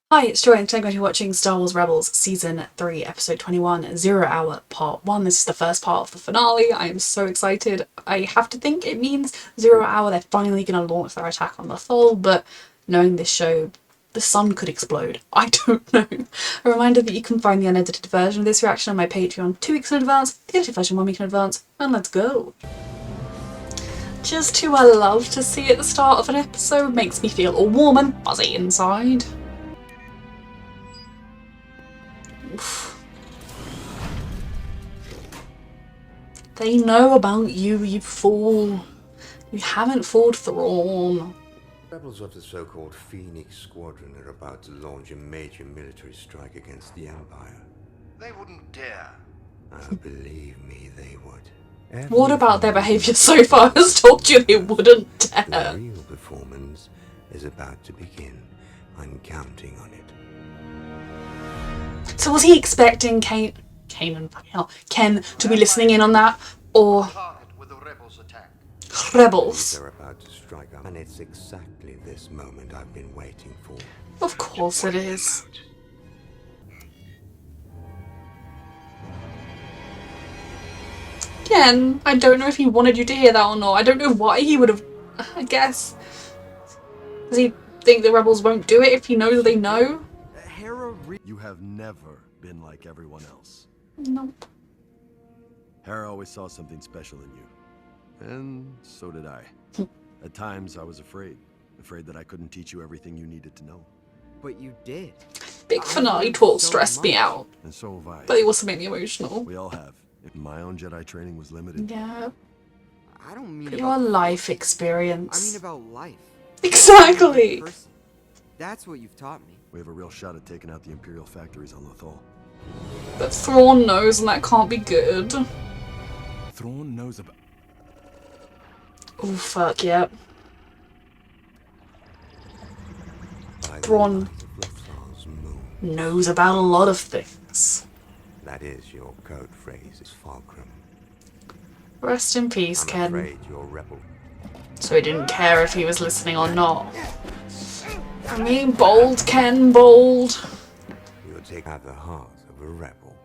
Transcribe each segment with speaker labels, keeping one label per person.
Speaker 1: Hi, it's Joy, and today I'm going to be watching Star Wars Rebels Season 3, Episode 21, 0 Hour Part 1. This is the first part of the finale. I am so excited. I have to think it means 0 Hour, they're finally going to launch their attack on the Thul, but knowing this show, the sun could explode. I don't know. A reminder that you can find the unedited version of this reaction on my Patreon 2 weeks in advance, the edited version 1 week in advance, and let's go. Just who I love to see at the start of an episode, makes me feel all warm and fuzzy inside. They know about you, you fool. You haven't fooled Thrawn.
Speaker 2: Rebels of the so-called Phoenix Squadron are about to launch a major military strike against the Empire.
Speaker 3: They wouldn't dare.
Speaker 2: Oh, believe me, they would.
Speaker 1: What about their behaviour so far has told you they wouldn't
Speaker 2: The
Speaker 1: dare?
Speaker 2: real performance is about to begin. I'm counting on it.
Speaker 1: So was he expecting Ken to be listening in on that? Or
Speaker 3: Target with the rebels attack.
Speaker 1: Rebels?
Speaker 2: They're about to strike up, and it's exactly this moment I've been waiting for.
Speaker 1: Of course it is. Again, I don't know if he wanted you to hear that or not. I don't know why he would have, I guess. Does he think the rebels won't do it if he knows they know?
Speaker 4: You have never been like everyone else.
Speaker 1: Nope.
Speaker 4: Hera always saw something special in you. And so did I. At times, I was afraid. Afraid that I couldn't teach you everything you needed to know.
Speaker 5: But you did.
Speaker 1: Big finale talk stressed me out,
Speaker 4: And so have I.
Speaker 1: but it also made me emotional.
Speaker 4: We all have. My own Jedi training was limited.
Speaker 1: Yeah,
Speaker 5: I don't mean
Speaker 1: but
Speaker 5: about
Speaker 1: your life
Speaker 5: I
Speaker 1: experience.
Speaker 5: mean about life.
Speaker 1: Exactly!
Speaker 5: Person. That's what you've taught me.
Speaker 4: We have a real shot at taking out the Imperial factories on Lothal.
Speaker 1: But Thrawn knows, and that can't be good.
Speaker 4: Thrawn knows about...
Speaker 1: Oh fuck, yep.
Speaker 2: By the
Speaker 1: Thrawn
Speaker 2: light of Lothal's moon.
Speaker 1: knows about a lot of things.
Speaker 2: That is your code phrase, is Fulcrum.
Speaker 1: Rest in peace,
Speaker 2: I'm
Speaker 1: Ken.
Speaker 2: afraid your rebel.
Speaker 1: So he didn't care if he was listening or not. I mean, bold, Ken, bold.
Speaker 2: You'll take out the heart of a rebel.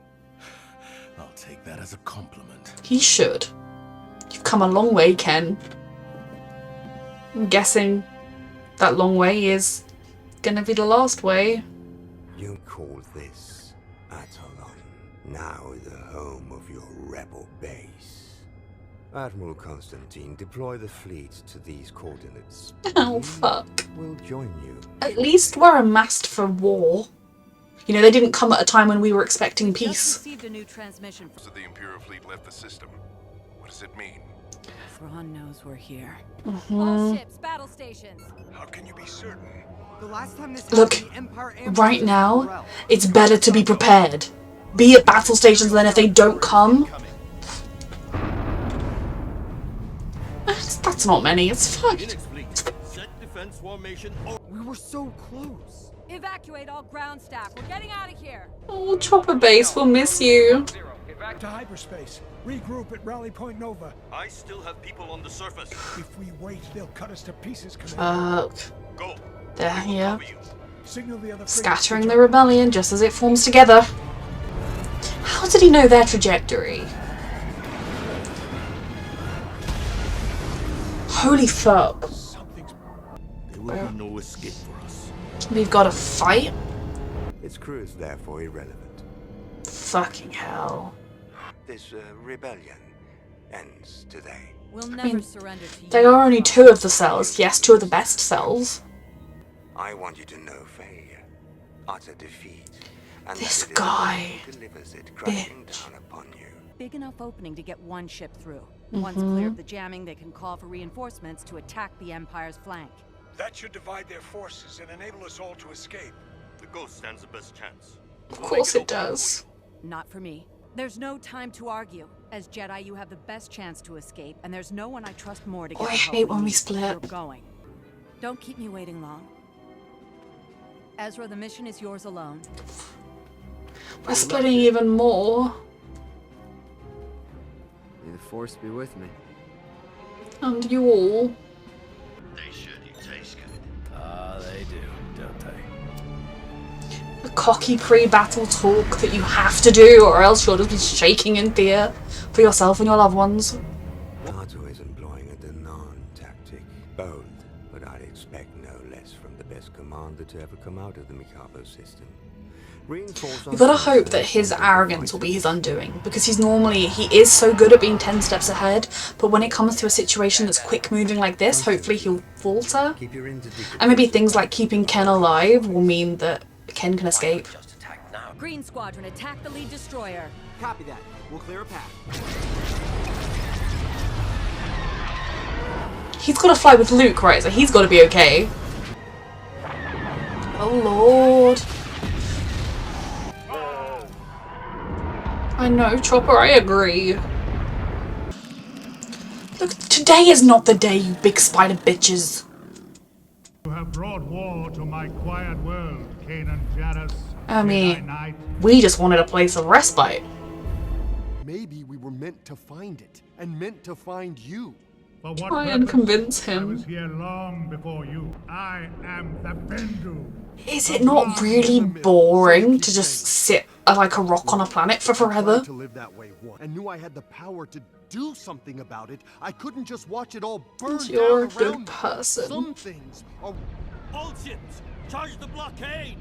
Speaker 4: I'll take that as a compliment.
Speaker 1: He should. You've come a long way, Ken. I'm guessing that long way is gonna be the last way.
Speaker 2: You call this Atolon, now the home of your rebel base. Admiral Constantine, deploy the fleet to these coordinates.
Speaker 1: Oh, fuck.
Speaker 2: We'll join you.
Speaker 1: At least we're amassed for war. You know, they didn't come at a time when we were expecting
Speaker 6: Just
Speaker 1: peace.
Speaker 6: received a new transmission.
Speaker 7: So the Imperial fleet left the system. What does it mean?
Speaker 6: Thrawn knows we're here.
Speaker 8: All ships, battle stations.
Speaker 7: How can you be certain?
Speaker 5: The last time this
Speaker 1: Look,
Speaker 5: happened, the Empire
Speaker 1: right
Speaker 5: ambushed
Speaker 1: now,
Speaker 5: Morale.
Speaker 1: it's better to be prepared. Be at battle stations, then if they don't come... That's not many, it's fine.
Speaker 5: We were so close.
Speaker 8: Evacuate all ground staff. We're getting out of here.
Speaker 1: Oh, Chopper Base, we'll miss you.
Speaker 9: To hyperspace. Regroup at Rally Point Nova.
Speaker 7: I still have people on the surface.
Speaker 9: If we wait, they'll cut us to pieces, Commander.
Speaker 7: Go.
Speaker 1: There, yeah.
Speaker 9: Signal the other frigates
Speaker 1: Scattering
Speaker 9: to
Speaker 1: the rebellion just as it forms together. How did he know their trajectory? Holy fuck.
Speaker 9: Something's...
Speaker 4: There will be no escape for us.
Speaker 1: We've got a fight?
Speaker 2: Its crew is therefore irrelevant.
Speaker 1: Fucking hell.
Speaker 2: This rebellion ends today.
Speaker 8: We'll never surrender to you.
Speaker 1: They are only two of the cells. Yes, two of the best cells.
Speaker 2: I want you to know failure, utter defeat, and
Speaker 1: This
Speaker 2: that it is the
Speaker 1: guy.
Speaker 2: one who delivers it crashing
Speaker 1: Bitch.
Speaker 2: down upon you.
Speaker 6: Big enough opening to get one ship through. Once clear of the jamming, they can call for reinforcements to attack the Empire's flank.
Speaker 9: That should divide their forces and enable us all to escape.
Speaker 7: The Ghost stands the best chance.
Speaker 1: Of course it does.
Speaker 6: Not for me. There's no time to argue. As Jedi, you have the best chance to escape, and there's no one I trust more to get
Speaker 1: Oh, I
Speaker 6: the help
Speaker 1: hate when we
Speaker 6: need.
Speaker 1: split.
Speaker 6: We're going. Don't keep me waiting long. Ezra, the mission is yours alone.
Speaker 1: We're splitting even more.
Speaker 5: May the Force be with me.
Speaker 1: And you all.
Speaker 7: They should. You taste good.
Speaker 4: Ah, they do, don't they?
Speaker 1: cocky pre-battle talk that you have to do, or else you'll just be shaking in fear for yourself and your loved ones.
Speaker 2: Nato is employing a Danan tactic. Bold, but I'd expect no less from the best commander to ever come out of the Mikado system.
Speaker 1: You gotta hope that his arrogance will be his undoing, because he is so good at being 10 steps ahead, but when it comes to a situation that's quick moving like this, hopefully he'll falter. And maybe things like keeping Ken alive will mean that Ken can escape.
Speaker 6: Green Squadron, attack the lead destroyer.
Speaker 5: Copy that. We'll clear a path.
Speaker 1: He's gotta fly with Luke, right? So he's gotta be okay. Oh lord. I know, Chopper, I agree. Look, today is not the day, you big spider bitches.
Speaker 9: You have brought war to my quiet world, Kanan Jarrus.
Speaker 1: I mean, we just wanted a place of respite.
Speaker 4: Maybe we were meant to find it, and meant to find you.
Speaker 9: For what
Speaker 1: Try and
Speaker 9: purpose?
Speaker 1: convince
Speaker 9: I was
Speaker 1: him.
Speaker 9: here long before you. I am the Bendu.
Speaker 1: Is it not really boring to just sit like a rock on a planet for forever?
Speaker 4: To live that way once, and knew I had the power to do something about it. I couldn't just watch it all burn down
Speaker 1: You're a
Speaker 4: around
Speaker 1: good
Speaker 4: me.
Speaker 1: person.
Speaker 4: Some things are...
Speaker 10: All ships, charge the blockade!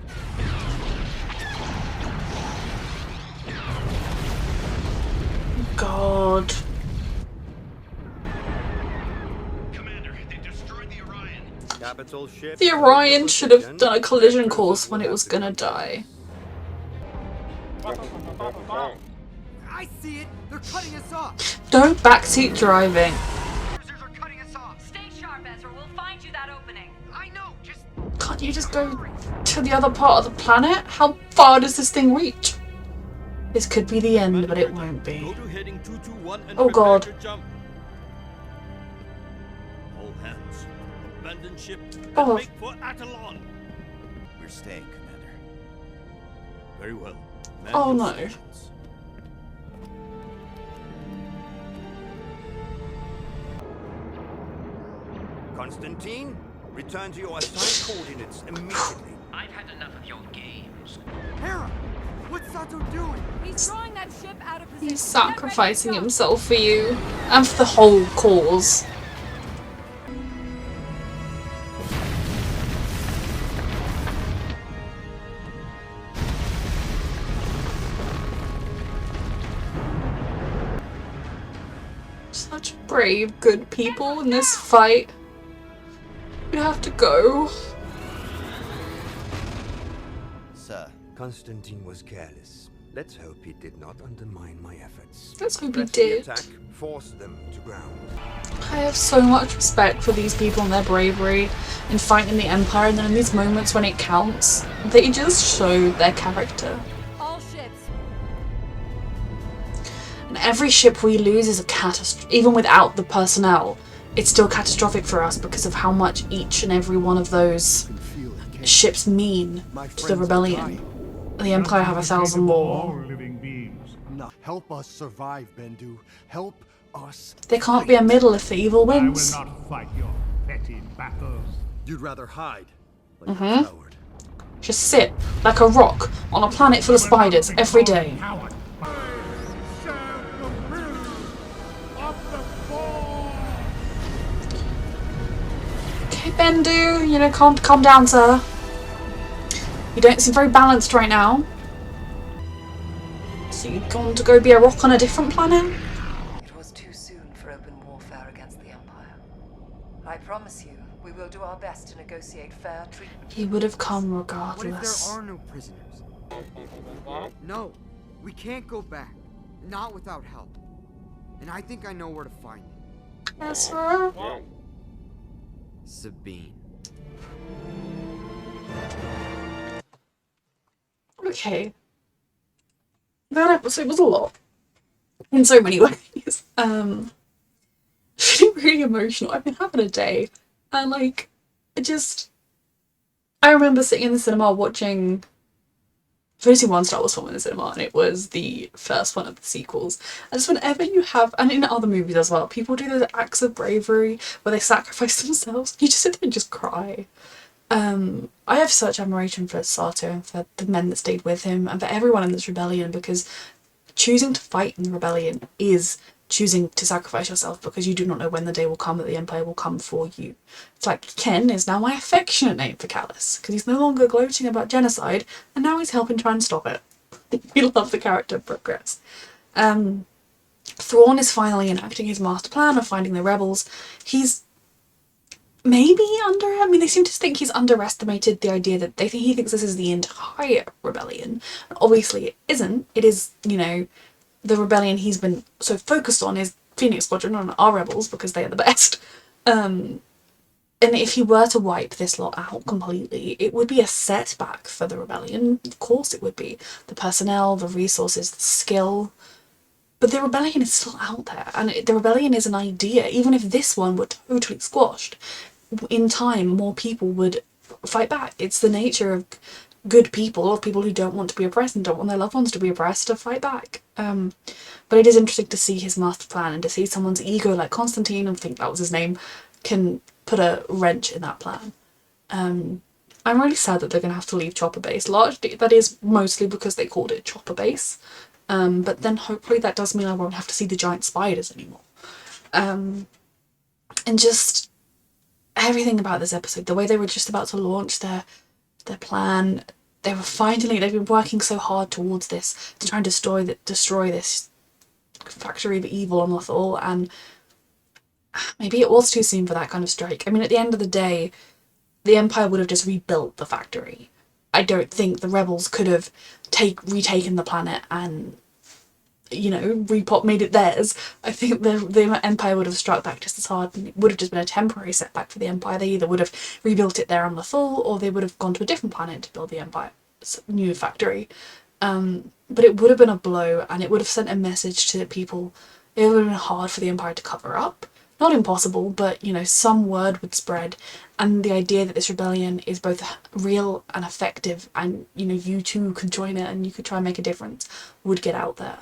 Speaker 1: God.
Speaker 10: Commander, they destroyed the Orion.
Speaker 2: Capital ship.
Speaker 1: The Orion should have done a collision course when it was gonna die.
Speaker 5: I see it. They're cutting us off.
Speaker 1: Don't backseat driving.
Speaker 3: Cruisers are cutting us off.
Speaker 8: Stay sharp, Ezra. We'll find you that opening.
Speaker 3: I know, just
Speaker 1: Can't you just go to the other part of the planet? How far does this thing reach? This could be the end, but it won't be.
Speaker 10: Go to heading 221 and
Speaker 1: Oh,
Speaker 10: prepare
Speaker 1: God.
Speaker 10: to jump. All hands, abandon ship and
Speaker 1: Oh.
Speaker 10: make for Atalon. We're staying, Commander. Very well. Man
Speaker 1: Oh,
Speaker 10: your
Speaker 1: no.
Speaker 10: stations.
Speaker 2: Constantine, return to your assigned coordinates immediately.
Speaker 11: I've had enough of your games.
Speaker 5: Hera, what's Sato doing?
Speaker 8: He's throwing that ship out of position.
Speaker 1: He's sacrificing himself for you and for the whole cause. Such brave, good people in this fight. You have to go.
Speaker 2: Sir, Constantine was careless. Let's hope he did not undermine my efforts.
Speaker 1: Let's hope he
Speaker 2: Press the
Speaker 1: did.
Speaker 2: attack, force them to ground.
Speaker 1: I have so much respect for these people and their bravery in fighting the Empire, and then in these moments when it counts, they just show their character.
Speaker 8: All ships.
Speaker 1: And every ship we lose is a catastrophe. Even without the personnel, it's still catastrophic for us because of how much each and every one of those
Speaker 4: Feel it, can't
Speaker 1: ships mean
Speaker 4: My
Speaker 1: to the
Speaker 4: friends are
Speaker 1: rebellion.
Speaker 4: dying.
Speaker 1: The Empire have 1,000
Speaker 9: All
Speaker 1: more.
Speaker 9: living beings.
Speaker 4: No. Help us survive, Bendu. Help us.
Speaker 1: They can't be a middle if the evil
Speaker 9: I will
Speaker 1: wins.
Speaker 9: not fight your petty battles.
Speaker 4: You'd rather hide, like a coward.
Speaker 1: Just sit like a rock on a planet full of spiders every day.
Speaker 9: Coward. I serve the will of the Force.
Speaker 1: Okay, Bendu, you know, calm down, sir. You don't seem very balanced right now. So you've gone to go be a rock on a different planet?
Speaker 12: It was too soon for open warfare against the Empire. I promise you, we will do our best to negotiate fair treatment.
Speaker 1: He would have come
Speaker 5: What if
Speaker 1: regardless.
Speaker 5: there are no prisoners? No, we can't go back. Not without help. And I think I know where to find it.
Speaker 1: Ezra?
Speaker 5: Sabine.
Speaker 1: Okay. That episode was a lot. In so many ways. Feeling really emotional. I've been having a day. And like, I remember sitting in the cinema watching. I've only seen one Star Wars film in the cinema, and it was the first one of the sequels. And just whenever you have, and in other movies as well, people do those acts of bravery where they sacrifice themselves. You just sit there and just cry. I have such admiration for Sato and for the men that stayed with him and for everyone in this rebellion, because choosing to fight in the rebellion is choosing to sacrifice yourself because you do not know when the day will come that the Empire will come for you. It's like Ken is now my affectionate name for Callus, because he's no longer gloating about genocide and now he's helping try and stop it. We love the character progress. Thrawn is finally enacting his master plan of finding the rebels. He's maybe they seem to think he's underestimated the idea that he thinks this is the entire rebellion. Obviously it isn't. It is, the rebellion he's been so focused on is Phoenix Squadron and our rebels because they are the best. And if he were to wipe this lot out completely, it would be a setback for the rebellion. Of course it would be. The personnel, the resources, the skill. But the rebellion is still out there, and the rebellion is an idea. Even if this one were totally squashed, in time more people would fight back. It's the nature of good people, or people who don't want to be oppressed and don't want their loved ones to be oppressed, to fight back. But it is interesting to see his master plan and to see someone's ego like Constantine, I think that was his name, can put a wrench in that plan. I'm really sad that they're going to have to leave Chopper Base. Largely, that is mostly because they called it Chopper Base. But then hopefully that does mean I won't have to see the giant spiders anymore. And just everything about this episode, the way they were just about to launch their plan, they've been working so hard towards this to try and destroy this factory of evil on Lothal, and maybe it was too soon for that kind of strike. I mean, at the end of the day, the Empire would have just rebuilt the factory. I don't think the rebels could have retaken the planet and, made it theirs. I think the Empire would have struck back just as hard, and it would have just been a temporary setback for the Empire. They either would have rebuilt it there on Lothal, or they would have gone to a different planet to build the Empire's new factory. But it would have been a blow, and it would have sent a message to people. It would have been hard for the Empire to cover up. Not impossible, but, some word would spread, and the idea that this rebellion is both real and effective, and, you too could join it and you could try and make a difference, would get out there.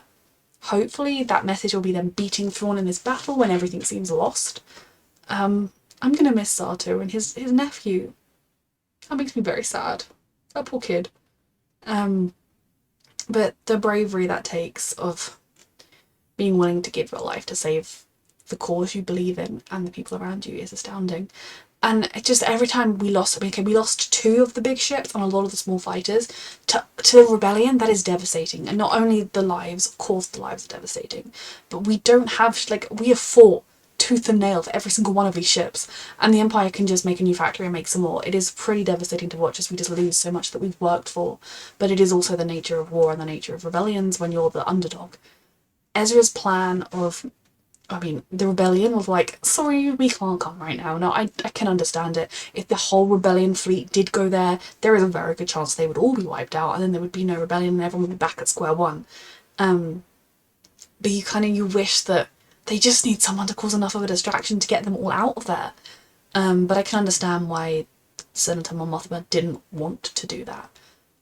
Speaker 1: Hopefully that message will be them beating Thrawn in this battle when everything seems lost. I'm gonna miss Sato and his nephew. That makes me very sad. That poor kid. But the bravery that takes of being willing to give your life to save the cause you believe in and the people around you is astounding. And it just, every time we lost 2 of the big ships and a lot of the small fighters to the rebellion, that is devastating. And not only the lives, of course the lives are devastating, but we don't have, we have fought tooth and nail for every single one of these ships, and the Empire can just make a new factory and make some more. It is pretty devastating to watch as we just lose so much that we've worked for, but it is also the nature of war and the nature of rebellions when you're the underdog. Ezra's plan of, the rebellion was like, sorry, we can't come right now. Now, I can understand it. If the whole rebellion fleet did go there, there is a very good chance they would all be wiped out, and then there would be no rebellion and everyone would be back at square one. But you wish that they just need someone to cause enough of a distraction to get them all out of there. But I can understand why Senator Mon Mothma didn't want to do that.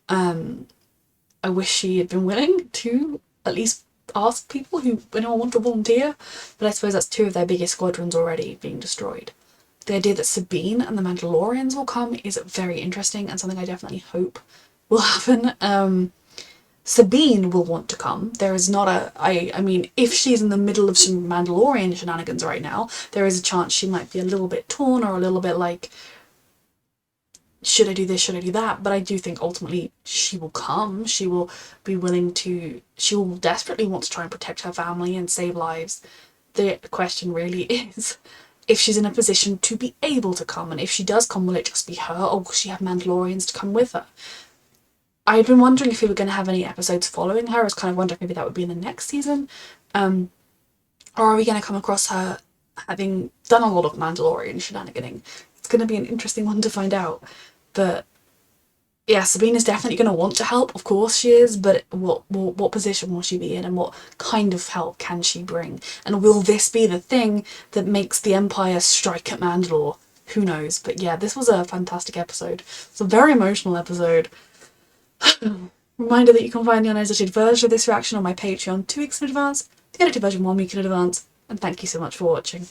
Speaker 1: I wish she had been willing to at least ask people who anyone want to volunteer, but I suppose that's 2 of their biggest squadrons already being destroyed. The idea that Sabine and the Mandalorians will come is very interesting and something I definitely hope will happen. Sabine will want to come. There is not if she's in the middle of some Mandalorian shenanigans right now, there is a chance she might be a little bit torn or a little bit like, should I do this, should I do that? But I do think ultimately she will come. She will be willing to, she will desperately want to try and protect her family and save lives. The question really is if she's in a position to be able to come, and if she does come, will it just be her, or will she have Mandalorians to come with her? I had been wondering if we were going to have any episodes following her. I was kind of wondering maybe that would be in the next season. Or are we going to come across her having done a lot of Mandalorian shenaniganing? It's going to be an interesting one to find out. But yeah, Sabine is definitely going to want to help. Of course she is. But what position will she be in, and what kind of help can she bring? And will this be the thing that makes the Empire strike at Mandalore? Who knows? But yeah, this was a fantastic episode. It's a very emotional episode. Reminder that you can find the unedited version of this reaction on my Patreon 2 weeks in advance, the edited version 1 week in advance, and thank you so much for watching.